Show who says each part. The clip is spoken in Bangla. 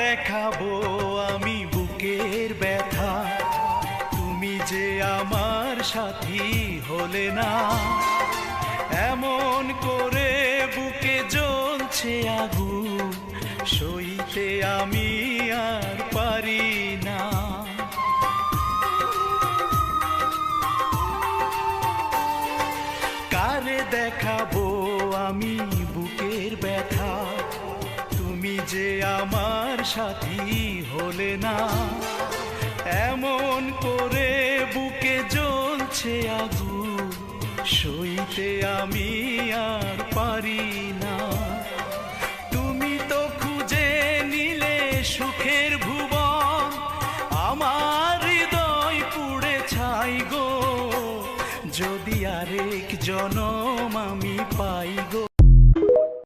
Speaker 1: দেখাবো আমি বুকের ব্যথা, তুমি যে আমার সাথী হলে না। এমন করে বুকে জ্বলছে আগুন, সইতে আমি আর পারি না। কারে দেখাবো আমি বুকের ব্যথা, তুমি যে আমার সাথী হলে না। এমন করে বুকে জ্বলছে আগুন, সইতে আমি আর পারি না। তুমি তো খুঁজে নিলে সুখের ভুবন, আমার হৃদয় পুড়ে ছাই গো। যদি আরেক জনম